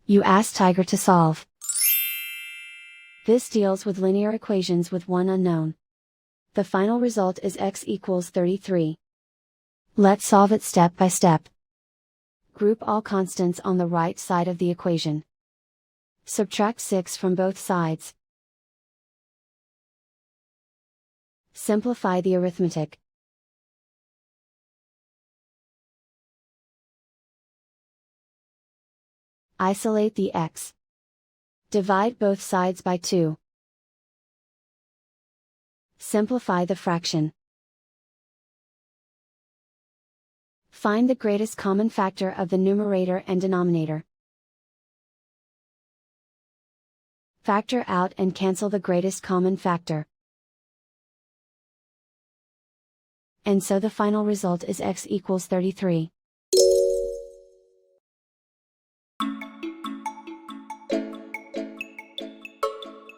You ask Tiger to solve. This deals with linear equations with one unknown. The final result is x equals 33. Let's solve it step by step. Group all constants on the right side of the equation. Subtract 6 from both sides. Simplify the arithmetic. Isolate the x. Divide both sides by 2. Simplify the fraction. Find the greatest common factor of the numerator and denominator. Factor out and cancel the greatest common factor. And so the final result is x equals 33.